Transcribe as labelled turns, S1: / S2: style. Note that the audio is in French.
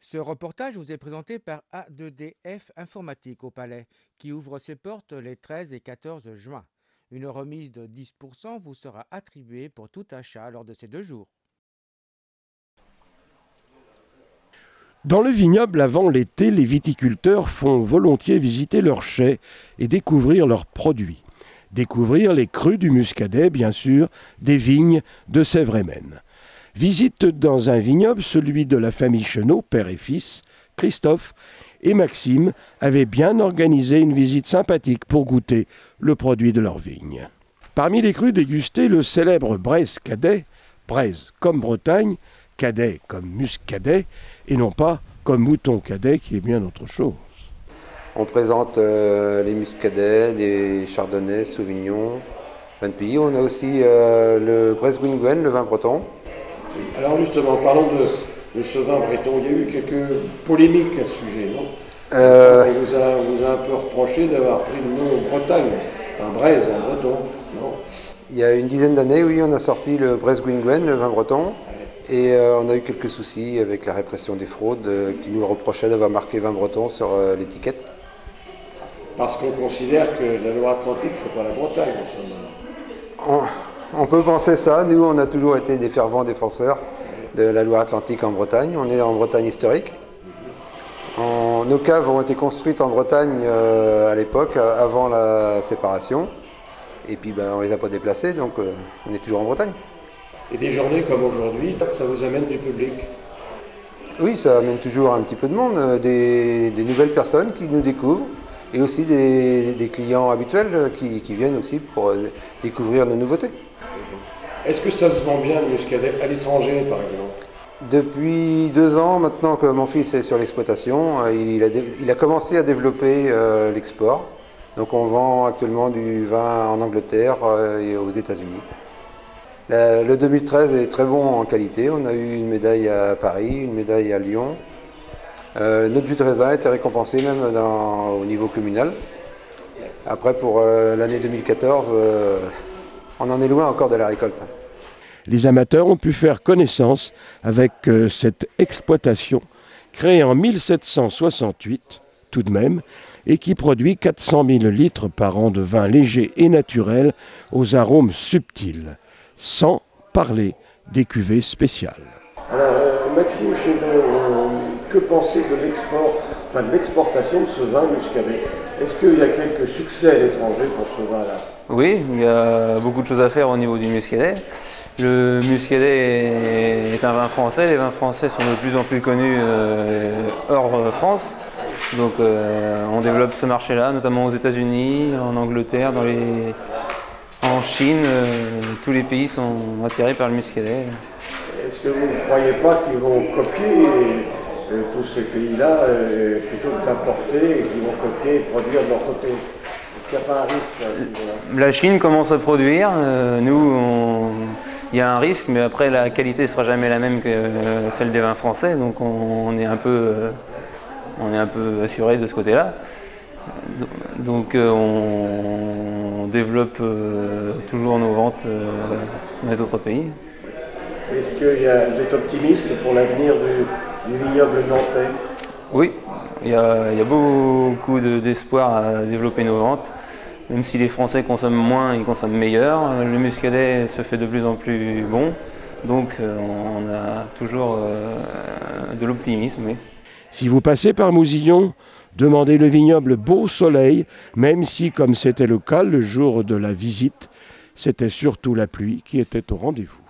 S1: Ce reportage vous est présenté par A2DF Informatique au Palais, qui ouvre ses portes les 13 et 14 juin. Une remise de 10% vous sera attribuée pour tout achat lors de ces 2 jours.
S2: Dans le vignoble avant l'été, les viticulteurs font volontiers visiter leurs chais et découvrir leurs produits. Découvrir les crus du muscadet, bien sûr, des vignes de Sèvres-et-Maine. Visite dans un vignoble, celui de la famille Chenot, père et fils. Christophe et Maxime avaient bien organisé une visite sympathique pour goûter le produit de leur vigne. Parmi les crus dégustés, le célèbre Bresse Cadet, Bresse comme Bretagne, Cadet comme Muscadet, et non pas comme Mouton Cadet, qui est bien autre chose.
S3: On présente les muscadets, les chardonnays, sauvignons, vin de pays. On a aussi le Bresse Guinguen, le vin breton.
S4: Alors justement, parlons de ce vin breton. Il y a eu quelques polémiques à ce sujet, non? On vous a un peu reproché d'avoir pris le nom Bretagne, un Braise, un breton, non?
S3: Il y a une dizaine d'années, oui, on a sorti le Bresse Guinguen, le vin breton. Et on a eu quelques soucis avec la répression des fraudes qui nous reprochaient d'avoir marqué vin breton sur l'étiquette.
S4: Parce qu'on considère que la Loire-Atlantique, c'est pas la Bretagne.
S3: On peut penser ça. Nous, on a toujours été des fervents défenseurs de la Loire-Atlantique en Bretagne. On est en Bretagne historique. Nos caves ont été construites en Bretagne à l'époque, avant la séparation. Et puis, on ne les a pas déplacées, donc on est toujours en Bretagne.
S4: Et des journées comme aujourd'hui, ça vous amène du public?
S3: Oui, ça amène toujours un petit peu de monde, des nouvelles personnes qui nous découvrent et aussi des clients habituels qui viennent aussi pour découvrir nos nouveautés.
S4: Est-ce que ça se vend bien le muscadet à l'étranger par exemple?
S3: Depuis 2 ans maintenant que mon fils est sur l'exploitation, il a commencé à développer l'export. Donc on vend actuellement du vin en Angleterre et aux États-Unis. Le 2013 est très bon en qualité. On a eu une médaille à Paris, une médaille à Lyon. Notre jus de raisin a été récompensé même au niveau communal. Après, pour l'année 2014, on en est loin encore de la récolte.
S2: Les amateurs ont pu faire connaissance avec cette exploitation créée en 1768, tout de même, et qui produit 400 000 litres par an de vin léger et naturel aux arômes subtils, sans parler des cuvées spéciales.
S4: Alors, Maxime Chenot, que pensez de l'exportation de ce vin muscadet? Est-ce qu'il y a quelques succès à l'étranger pour ce vin-là?
S5: Oui, il y a beaucoup de choses à faire au niveau du muscadet. Le muscadet est un vin français. Les vins français sont de plus en plus connus hors France. Donc on développe ce marché-là, notamment aux États-Unis, en Angleterre, en Chine. Tous les pays sont attirés par le muscadet.
S4: Est-ce que vous ne croyez pas qu'ils vont copier tous ces pays-là plutôt que d'importer et qu'ils vont copier et produire de leur côté? Est-ce qu'il n'y a pas un risque à ce niveau-là?
S5: La Chine commence à produire. Il y a un risque, mais après la qualité ne sera jamais la même que celle des vins français. Donc on est un peu assuré de ce côté-là. Donc on développe toujours nos ventes dans les autres pays.
S4: Est-ce que vous êtes optimiste pour l'avenir du vignoble nantais?
S5: Oui, il y a beaucoup d'espoir à développer nos ventes. Même si les Français consomment moins, ils consomment meilleur. Le muscadet se fait de plus en plus bon. Donc on a toujours de l'optimisme. Oui.
S2: Si vous passez par Mousillon, demandez le vignoble Beau Soleil, même si, comme c'était le cas le jour de la visite, c'était surtout la pluie qui était au rendez-vous.